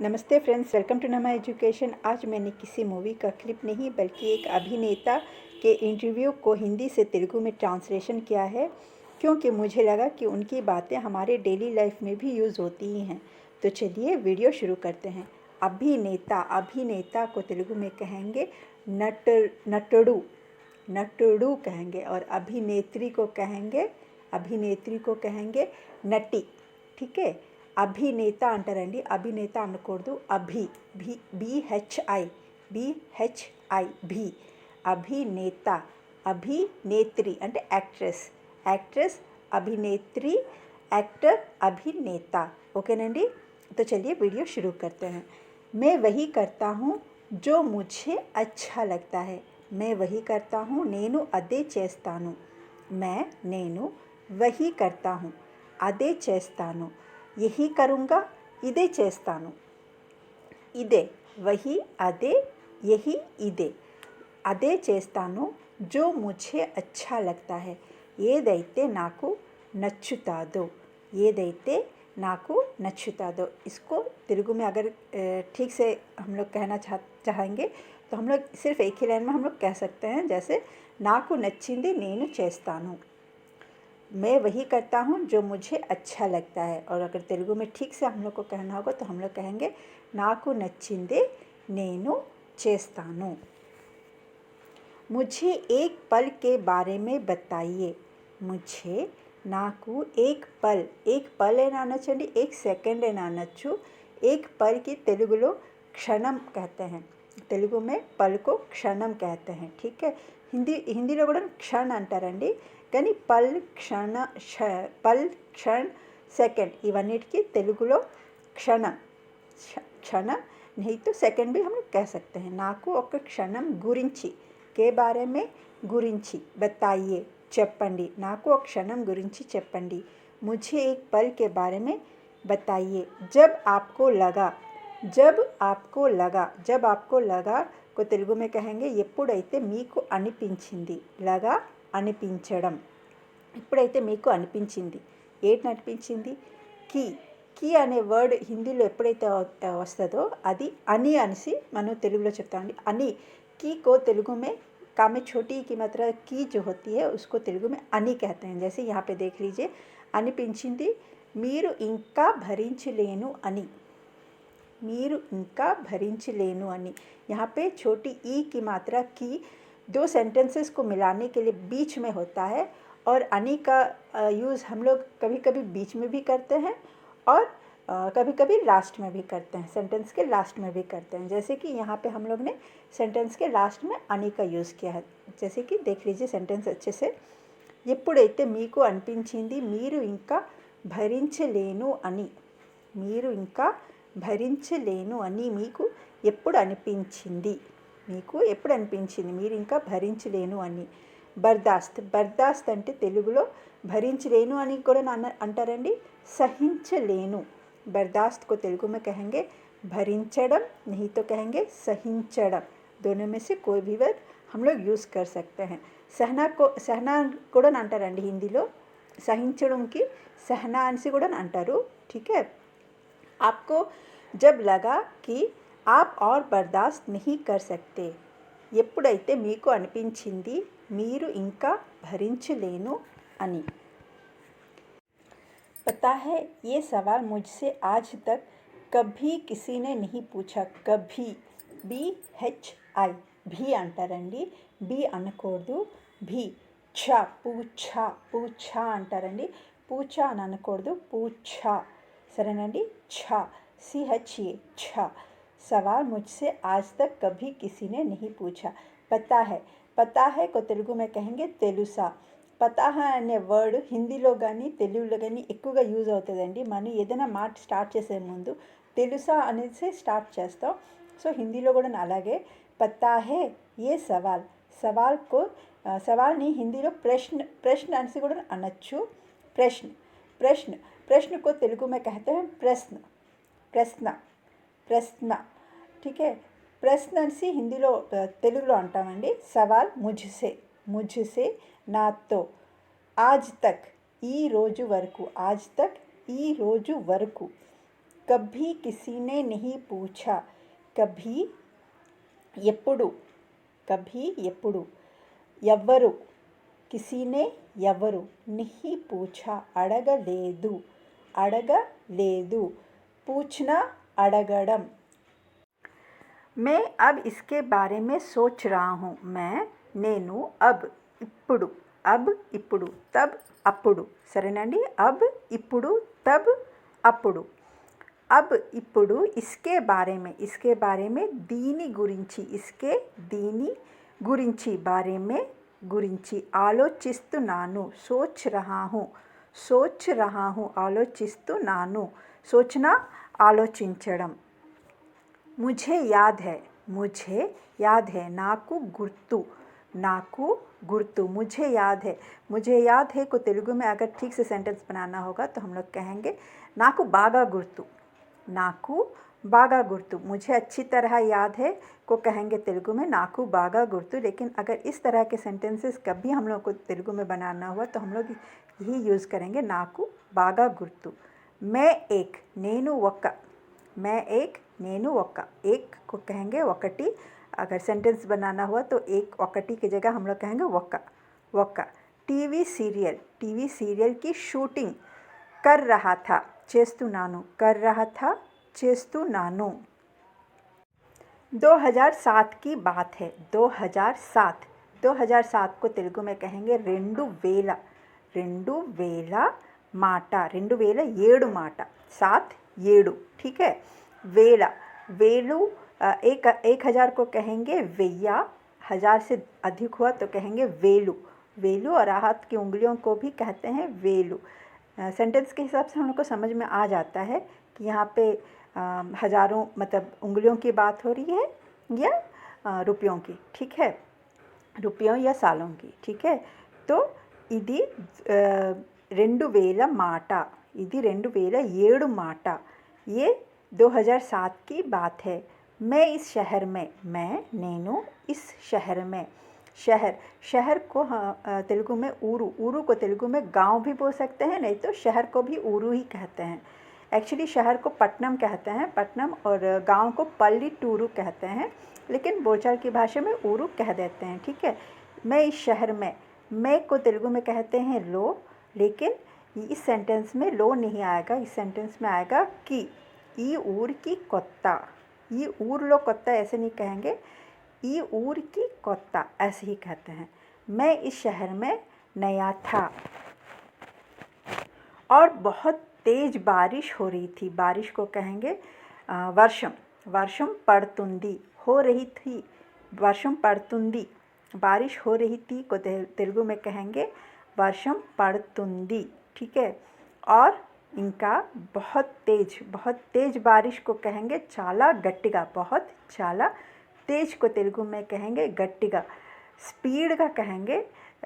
नमस्ते friends, welcome to नमा education. आज मैंने किसी मूवी का क्लिप नहीं बल्कि एक अभिनेता के इंटरव्यू को हिंदी से तेलुगु में ट्रांसलेशन किया है, क्योंकि मुझे लगा कि उनकी बातें हमारे डेली लाइफ में भी यूज़ होती ही हैं। तो चलिए वीडियो शुरू करते हैं। अभिनेता को तेलुगु में कहेंगे नटुडु, नटुडु कहेंगे, और अभिनेत्री को कहेंगे नटी। ठीक है, अभिनेता अंटारंडी, अभिनेता అనకూడదు, BHI भी, अभिनेता, अभिनेत्री అంటే యాక్ట్రెస్, अभिनेत्री, एक्टर, अभिनेता। ओकेనండి। तो चलिए वीडियो शुरू करते हैं। मैं वही करता हूँ जो मुझे अच्छा लगता है। मैं वही करता हूँ, నేను అదే చేస్తాను। నేను वही करता हूँ, అదే చేస్తాను, यही करूँगा, इदे చేస్తాను। ఇదే वही, అదే, यही, ఇదే। అదే చేస్తాను जो मुझे अच्छा लगता है। ఏదైతే నాకు నచ్చుతాదో, ఏదైతే నాకు నచ్చుతాదో। इसको तेलुगु में अगर ठीक से हम लोग कहना चाहेंगे तो हम लोग सिर्फ एक ही लाइन में हम लोग कह सकते हैं, जैसे నాకు నచ్చింది నేను చేస్తాను। मैं वही करता हूँ जो मुझे अच्छा लगता है। और अगर तेलुगु में ठीक से हम लोग को कहना होगा तो हम लोग कहेंगे నాకు నచ్చిందే నేను చేస్తాను। मुझे एक पल के बारे में बताइए। मुझे నాకు एक पल అయినా అనొచ్చండి, एक सेकंड అయినా అనొచ్చు। एक पल की తెలుగులో క్షణం कहते हैं, తెలుగు में पल को क्षणम कहते हैं। ठीक है, हिंदी కూడా క్షణ అంటారండి, కానీ పల్, క్షణ, सेकंड ఇవన్నిటికి తెలుగులో क्षण नहीं तो सेकंड भी हम लोग कह सकते हैं। నాకు ఒక క్షణం గురించి, के बारे में గురించి, बताइए చెప్పండి, నాకు ఒక క్షణం గురించి చెప్పండి। मुझे एक पल के बारे में बताइए। जब आपको लगा को తెలుగు में कहेंगे ఎప్పుడైతే మీకు అనిపించింది। లగా అనిపించడం, ఎప్పుడైతే మీకు అనిపించింది, ఏంటి అనిపించింది, की అనే వర్డ్ హిందీలో ఎప్పుడైతే వస్తుందో అది అని అనేసి మనం తెలుగులో చెప్తామండి। అని की को तेलुगु में का में छोटी की मात्रा की जो होती है उसको तेलुगु में అని कहते हैं। जैसे यहाँ पे देख लीजिए, అనిపించింది మీరు ఇంకా భరించలేను అని, మీరు ఇంకా భరించలేను అని। यहाँ पे छोटी ई की मात्रा की दो सेंटेंसेस को मिलाने के लिए बीच में होता है, और अनि का यूज़ हम लोग कभी कभी बीच में भी करते हैं और कभी कभी लास्ट में भी करते हैं, सेंटेंस के लास्ट में भी करते हैं। जैसे कि यहाँ पे हम लोग ने सेंटेंस के लास्ट में अनि का यूज़ किया है। जैसे कि देख लीजिए सेंटेंस अच्छे से। ఎప్పుడైతే మీకు అనిపించింది మీరు ఇంకా భరించలేను అని, మీరు ఇంకా భరించలేను అని, మీకు ఎప్పుడు అనిపించింది, మీరు ఇంకా భరించలేను అని। బర్దాస్త్ అంటే తెలుగులో భరించలేను అని కూడా అంటారండి, సహించలేను। बर्दाश्त को तेलुगु में कहेंगे भरिंचड़म, नहीं तो कहेंगे सहिंचड़म। दोनों में से कोई भी वर्ड हम लोग यूज़ कर सकते हैं। सहना కూడా అంటారండి హిందీలో, సహించడంకి सहना అనేసి కూడా అంటారు। ठीक है, आपको जब लगा कि आप और बर्दाश्त नहीं कर सकते, ఎప్పుడైతే మీకు అనిపించింది మీరు ఇంకా భరించలేను అని। पता है ये सवाल मुझसे आज तक कभी किसी ने नहीं पूछा। कभी, BHI भी అంటారండి, బి అనకూడదు, भी, పూఛా అంటారండి, పూఛా అని అనకూడదు, పూఛా, సరేనండి, CHA, सवाल मुझसे आज तक कभी किसी ने नहीं पूछा। पता है को తెలుగు में कहेंगे తెలుసా। పతా అనే వర్డ్ హిందీలో కానీ తెలుగులో కానీ ఎక్కువగా యూజ్ అవుతుందండి। మనం ఏదైనా మాట స్టార్ట్ చేసే ముందు తెలుసా అనేసి స్టార్ట్ చేస్తాం। సో హిందీలో కూడా అలాగే పతా హే ఏ సవాల్ని హిందీలో ప్రశ్న అనేసి కూడా అనొచ్చు। प्रश्न को तेलुगु में कहते हैं प्रश्न। ठीक है, प्रश्न అనేసి హిందీలో తెలుగులో అంటామండి। సవాల్ मुझसे నాతో, आज तक ఈ రోజు వరకు, कभी किसी ने नहीं पूछा कभी ఎప్పుడు कभी ఎప్పుడు ఎవ్వరు కిసీనే ఎవరు नहीं पूछा అడగలేదు అడగలేదు पूछना అడగడం मैं अब इसके बारे में सोच रहा हूँ मैं నేను अब ఇప్పుడు तब అప్పుడు సరేనండి अब ఇప్పుడు तब అప్పుడు अब ఇప్పుడు इसके बारे में దీని గురించి इसके దీని గురించి बारे में గురించి ఆలోచిస్తున్నాను सोच रहा हूँ ఆలోచిస్తున్నాను सोचना ఆలోచించడం मुझे याद है నాకు गुर्तु मुझे याद है को तेलुगु में अगर ठीक से सेंटेंस बनाना होगा तो हम लोग कहेंगे నాకు बागा गुर्तु मुझे अच्छी तरह याद है को कहेंगे तेलुगु में నాకు बागा गुर्तु। लेकिन अगर इस तरह के सेंटेंसेस कभी हम लोग को तेलुगु में बनाना हुआ तो हम लोग यही यूज़ करेंगे నాకు बागा गुर्तु। मैं एक एक को कहेंगे ఒకటి। अगर सेंटेंस बनाना हुआ तो एक ఒకటి की जगह हम लोग कहेंगे ఒక్క। टीवी सीरियल की शूटिंग कर रहा था చేస్తున్నాను 2007 की बात है 2007 को तेलुगु में कहेंगे 2000 మాట 2007 మాట 7 ठीक है। वेलू 1000 को कहेंगे वेया 1000 से अधिक हुआ तो कहेंगे वेलू और हाथ की उंगलियों को भी कहते हैं वेलू। सेंटेंस के हिसाब से हम लोग को समझ में आ जाता है कि यहाँ पे हज़ारों मतलब उंगलियों की बात हो रही है या रुपयों की, ठीक है, रुपयों या सालों की, ठीक है। तो ఇది 2000 మాట ఇది 2007 మాట ये 2007 की बात है। मैं इस शहर में నేను इस शहर में शहर को तेलुगु में ऊरू को तेलुगु में गांव भी बोल सकते हैं, नहीं तो शहर को भी ऊरू ही कहते हैं। एक्चुअली शहर को पट्टनम कहते हैं, पट्टनम, और गांव को पल्लीटूरू कहते हैं, लेकिन बोलचाल की भाषा में ऊरू कह देते हैं, ठीक है। मैं इस शहर में मैं को तेलुगु में कहते हैं लो, लेकिन इस सेंटेंस में लो नहीं आएगा, इस सेंटेंस में आएगा कि ఈ ఊరికి కొత్త ఈ ఊర్లో కొత్త ऐसे नहीं कहेंगे, ఈ ఊరికి కొత్త ऐसे ही कहते हैं। मैं इस शहर में नया था और बहुत तेज़ बारिश हो रही थी। बारिश को कहेंगे वर्षम पड़तुंदी हो रही थी, वर्षम पड़तुंदी बारिश हो रही थी को तेलुगु में कहेंगे वर्षम पड़तुंदी, ठीक है। और इनका बहुत तेज़ बारिश को कहेंगे चाला गट्टिगा, बहुत चाला तेज को तेलुगु में कहेंगे गट्टिगा। स्पीड का कहेंगे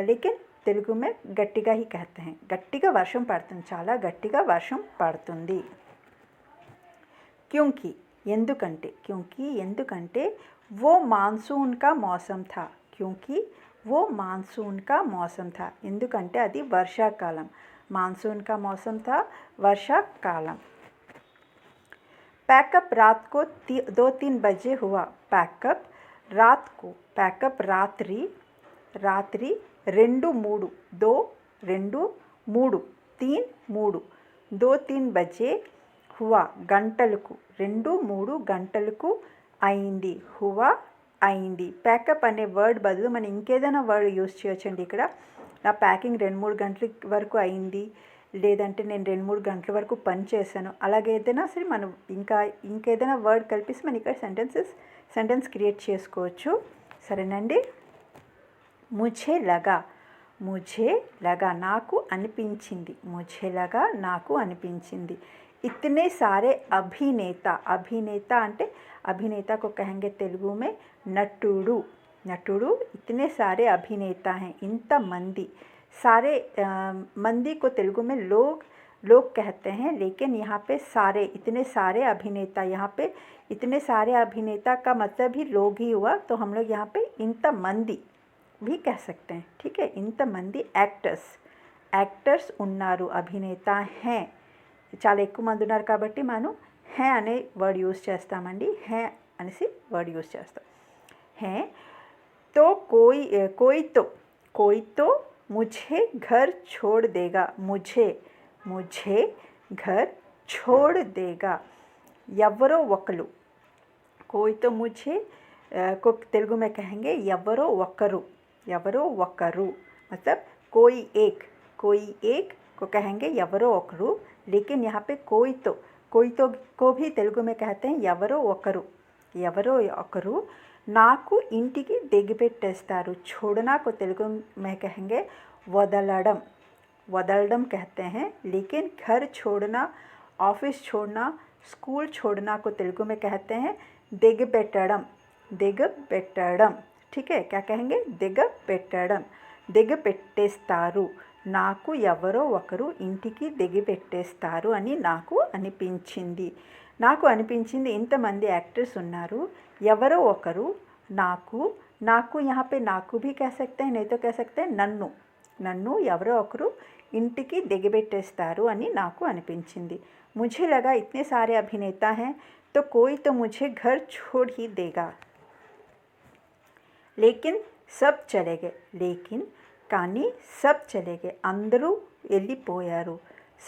लेकिन तेलुगु में गट्टिगा ही कहते हैं। गट्टिगा वर्षम पड़तुंदी, चाला गट्टिगा वर्षम पड़तुंदी। क्योंकि ఎందుకంటే वो मानसून का मौसम था, क्योंकि वो मानसून का मौसम था, ఎందుకంటే అది వర్షాకాలం, मानसून का मौसम था, वर्षाकालम। पैकअप रात को 2-3 बजे हुआ, पैकअप रात को, पैकअप रात्रि 2-3 2-3 बजे हुआ, గంటలకు 2-3 గంటలకు అయింది, హువా అయింది। ప్యాకప్ అనే వర్డ్ బదులు మనం ఇంకేదైనా వర్డ్ యూజ్ చేయొచ్చండి। ఇక్కడ నా ప్యాకింగ్ 2-3 గంటల వరకు అయింది, లేదంటే నేను 2-3 గంటల వరకు పని చేశాను, అలాగే ఏదైనా సరే మనం ఇంకేదైనా వర్డ్ కలిపేసి మనం ఇక్కడ సెంటెన్స్ క్రియేట్ చేసుకోవచ్చు, సరేనండి। ముఝే లగా నాకు అనిపించింది, నాకు అనిపించింది। इतने सारे अभिनेता అంటే अभिनेता को कहेंगे तेलुगु में नटुडू, इतने सारे अभिनेता हैं, इंत मंदी, सारे मंदी को तेलुगु में लोग कहते हैं, लेकिन यहाँ पे सारे, इतने सारे अभिनेता, यहाँ पे इतने सारे अभिनेता का मतलब ही लोग ही हुआ, तो हम लोग यहाँ पे इंत मंदी भी कह सकते हैं, ठीक है। इंत मंदी యాక్టర్స్ ఉన్నారు, అభినేత हैं, చాలా ఎక్కువ మంది ఉన్నారు కాబట్టి మనం హే అనే వర్డ్ యూజ్ చేస్తామండి. హే అనేసి వర్డ్ యూజ్ చేస్తాం. హే तो कोई तो मुझे घर छोड़ देगा, मुझे घर छोड़ देगा. ఎవరో ఒకరు. कोई तो मुझे को तेलुगु में कहेंगे ఎవరో ఒకరు मतलब कोई एक को कहेंगे ఎవరో ఒకరు. लेकिन यहाँ पे कोई तो को भी तेलुगु में कहते हैं ఎవరో ఒకరు నాకు ఇంటికి దిగబెట్టేస్తారు. छोड़ना को तेलुगु में कहेंगे वदलडम कहते हैं. लेकिन घर छोड़ना, ऑफिस छोड़ना, स्कूल छोड़ना को तेलुगु में कहते हैं దిగబెట్టడం. ठीक है, क्या कहेंगे? దిగబెట్టేస్తారు. నాకు ఎవరో ఒకరు ఇంటికి దిగబెట్టేస్తారు అని నాకు అనిపించింది. ఇంతమంది యాక్టర్స్ ఉన్నారు. ఎవరో ఒకరు నాకు यहाँ पे नाकू भी कह सकते हैं, नहीं तो कह सकते हैं నన్ను ఎవరో ఒకరు ఇంటికి దిగబెట్టేస్తారు అని నాకు అనిపించింది. मुझे लगा इतने सारे अभिनेता हैं तो कोई तो मुझे घर छोड़ ही देगा. लेकिन सब चले गए. కానీ సబ్ చలే గए. అందరూ వెళ్ళిపోయారు.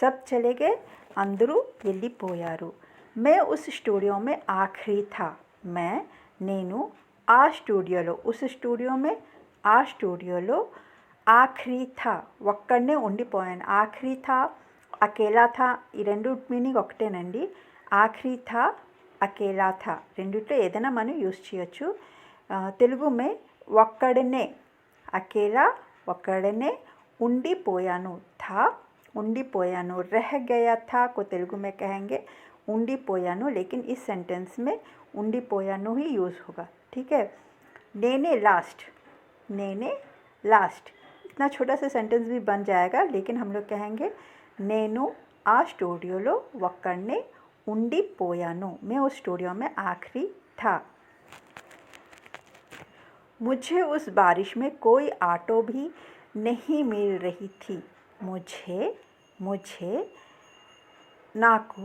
सब चले गए, అందరూ వెళ్ళిపోయారు. मैं उस स्टूडियो में आखिरी था. నేను ఆ స్టూడియోలో, उस स्टूडियो में ఆ స్టూడియోలో ఆఖరి థా ఒక్కడనే ఉండిపోయాను. ఆఖరి థా, అకేలా థా ఈ రెండు మీనింగ్ ఒకటేనండి. ఆఖరి థా, అకేలా థా రెండిట్లో ఏదైనా మనం యూజ్ చేయొచ్చు. తెలుగు మే ఒక్కడనే, అకేలా ఒక్కడనే, ఉండిపోయాను థా ఉండిపోయాను. रह गया था को तेलुगु में कहेंगे ఉండిపోయాను. लेकिन इस सेंटेंस में ఉండిపోయాను ही यूज़ होगा. ठीक है. నేనే लास्ट इतना छोटा सा सेंटेंस भी बन जाएगा. लेकिन हम लोग कहेंगे నేను ఆ స్టూడియోలో ఒక్కడనే ఉండిపోయాను. मैं उस स्टूडियो में आखिरी था. मुझे उस बारिश में कोई ऑटो भी नहीं मिल रही थी. मुझे నాకు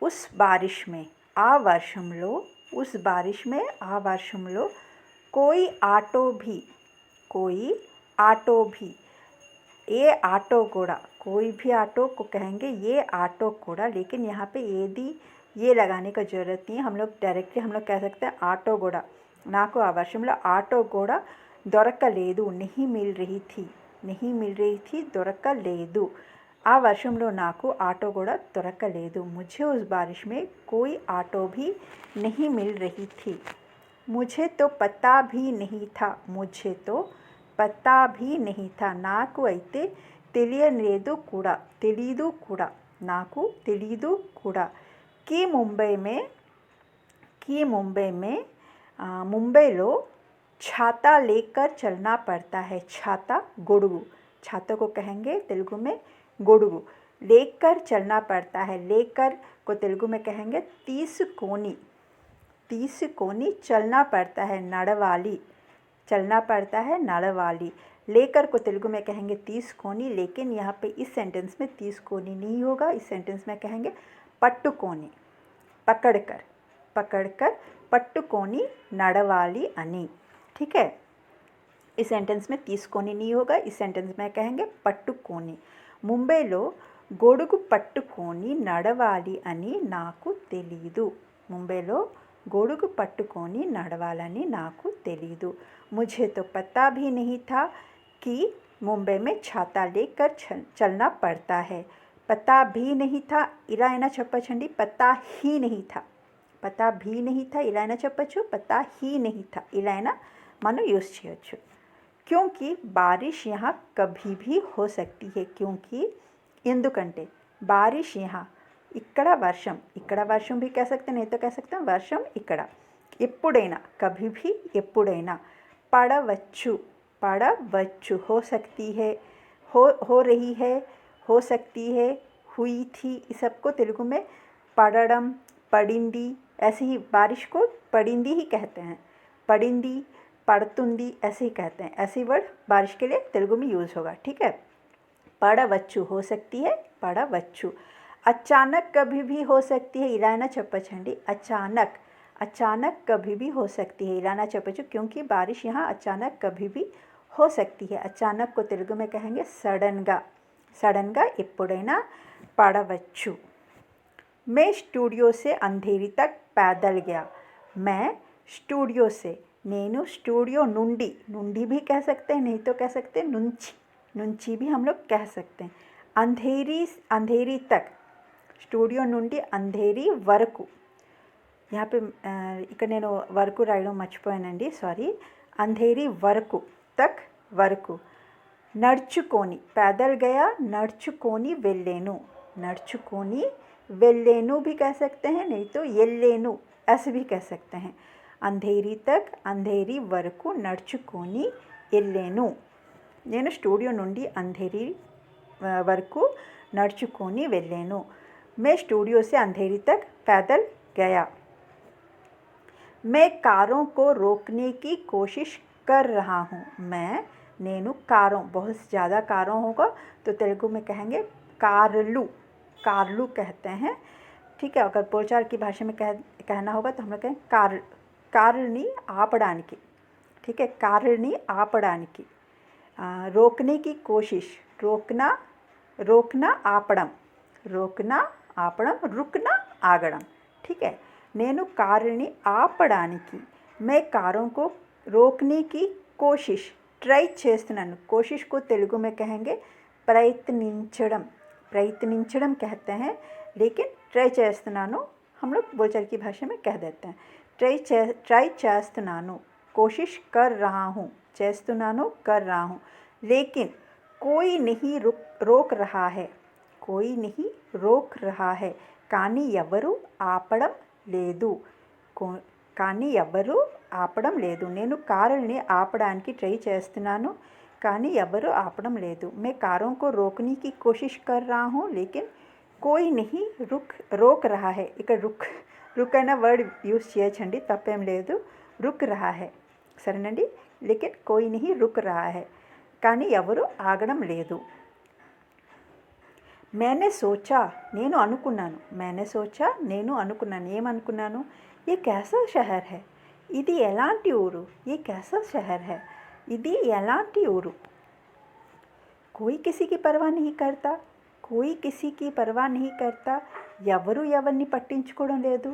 उस बारिश में ఆ వర్షంలో, उस बारिश में ఆ వర్షంలో कोई ऑटो भी ये ऑटो కూడా, कोई भी ऑटो को कहेंगे ये ऑटो కూడా. लेकिन यहाँ पे ये लगाने का ज़रूरत नहीं है. हम लोग डायरेक्टली कह सकते हैं ऑटो కూడా. నాకు ఆ వర్షంలో ఆటో కూడా దొరకలేదు. नहीं मिल रही थी దొరకలేదు. ఆ వర్షంలో నాకు ఆటో కూడా దొరకలేదు. मुझे उस बारिश में कोई ऑटो भी नहीं मिल रही थी. मुझे तो पता भी नहीं था. నాకు అయితే తెలియలేదు కూడా, నాకు తెలీదు కూడా. कि मुंबई में मुंबईలో छाता लेकर चलना पड़ता है. छाता గొడుగు. छाता को कहेंगे तेलुगु में గొడుగు. लेकर चलना पड़ता है. लेकर को तेलुगु में कहेंगे తీసుకొని चलना पड़ता है. नड़वाली. लेकर को तेलुगु में कहेंगे తీసుకొని. लेकिन यहाँ पे इस सेंटेंस में తీసుకొని नहीं होगा. इस सेंटेंस में कहेंगे పట్టుకొని, पकड़कर పట్టుకొని నడవాలి అని. ठीक है. इस सेंटेंस में తీసుకొని नहीं होगा. इस सेंटेंस में कहेंगे పట్టుకొని. ముంబైలో గొడుగు పట్టుకొని నడవాలి అని నాకు తెలీదు. ముంబైలో గొడుగు పట్టుకొని నడవాలని నాకు తెలీదు. मुझे तो पता भी नहीं था कि मुंबई में छाता लेकर चलना पड़ता है. पता भी नहीं था ఇలా అయినా చెప్పచ్చండి. पता ही नहीं था ఇలా అయినా చెప్పచ్చు. पता ही नहीं था ఇలా అయినా మనం యూజ్ చేయొచ్చు. क्योंकि बारिश यहाँ कभी भी हो सकती है. क्योंकि ఎందుకంటే बारिश यहाँ ఇక్కడ వర్షం भी कह सकते हैं, नहीं तो कह सकते हैं వర్షం ఇక్కడ. ఎప్పుడైనా कभी भी ఎప్పుడైనా. పడవచ్చు हो सकती है, हो रही है, हो सकती है, हुई थी. इस सबको तेलुगु में पड़डम, पड़िंदी ऐसे ही बारिश को पड़िंदी ही कहते हैं. पड़िंदी, पड़तुंदी ऐसे ही कहते हैं. ऐसे वर्ड बारिश के लिए तेलुगु में यूज़ होगा. ठीक है. पड़वच्चु हो सकती है, पड़वच्चु. అచానక్ कभी भी हो सकती है ఇలా అయినా చెప్పచ్చండి. अचानक कभी भी हो सकती है ఇలా అయినా చెప్పచ్చు क्योंकि बारिश यहाँ अचानक कभी भी हो सकती है. अचानक को తెలుగు में कहेंगे సడన్గా ఎప్పుడైనా పడవచ్చు. मैं स्टूडियो से अंधेरी तक पैदल गया. मैं स्टूडियो से నేను स्टूडियो నుండి भी कह सकते हैं, नहीं तो कह सकते हैं నుంచి भी हम लोग कह सकते हैं. अंधेरी तक స్టూడియో నుండి అంధేరి వరకు. यहाँ पे ఇక్కడ నేను వరకు రాయడం మర్చిపోయానండి, సారీ. అంధేరి వరకు, తక్ వరకు. నడుచుకొని पैदल गया, నడుచుకొని వెళ్ళేను. నడుచుకొని వెళ్ళేను भी कह सकते हैं, नहीं तो ఎల్లేను ऐसे भी कह सकते हैं. अंधेरी तक अंधेरी వరకు నడుచుకొని వెళ్ళేను. నేను స్టూడియో నుండి అంధేరి వరకు నడుచుకొని వెళ్ళాను. मैं स्टूडियो से अंधेरी तक पैदल गया. मैं कारों को रोकने की कोशिश कर रहा हूँ. నేను कारों, बहुत ज़्यादा कारों होगा तो तेलुगु में कहेंगे कारलू कहते हैं. ठीक है, अगर बोलचाल की भाषा में कहना होगा तो हम लोग कहें కార్ని ఆపడానికి. ठीक है, కార్ని ఆపడానికి. रोकने की कोशिश, रोकना ఆపడం, रुकना ఆగడం. ठीक है, నేను కారుని ఆపడానికి. मैं कारों को रोकने की कोशिश, ट्राई చేస్తున్నాను. कोशिश को तेलुगु में कहेंगे प्रयत्निంచడం कहते हैं, लेकिन ट्राई చేస్తున్నాను हम लोग बोलचाल की भाषा में कह देते हैं. ट्राई చేస్తున్నాను, कोशिश कर रहा हूँ, చేస్తున్నాను कर रहा हूँ. लेकिन कोई नहीं रोक रहा है. కానీ ఎవరు ఆపడం లేదు. నేను కారుని ఆపడానికి ట్రై చేస్తున్నాను, కానీ ఎవరు ఆపడం లేదు. मैं कारों को रोकने की कोशिश कर रहा हूँ, लेकिन कोई नहीं रोक रहा है. ఇక్కడ रुक అనే వర్డ్ యూజ్ చేయొచ్చండి, తప్పేం లేదు. रुक रहा है సరేనండి. लेकिन कोई नहीं रुक रहा है, కానీ ఎవరు ఆగడం లేదు. मैंने सोचा, నేను అనుకున్నాను. ఏమనుకున్నాను? ये कैसा शहर है, ఇది ఎలాంటి ఊరు. ये कैसा शहर है, ఇది ఎలాంటి ఊరు. कोई किसी की परवाह नहीं करता, ఎవరు ఎవరిని పట్టించుకోవడం లేదు.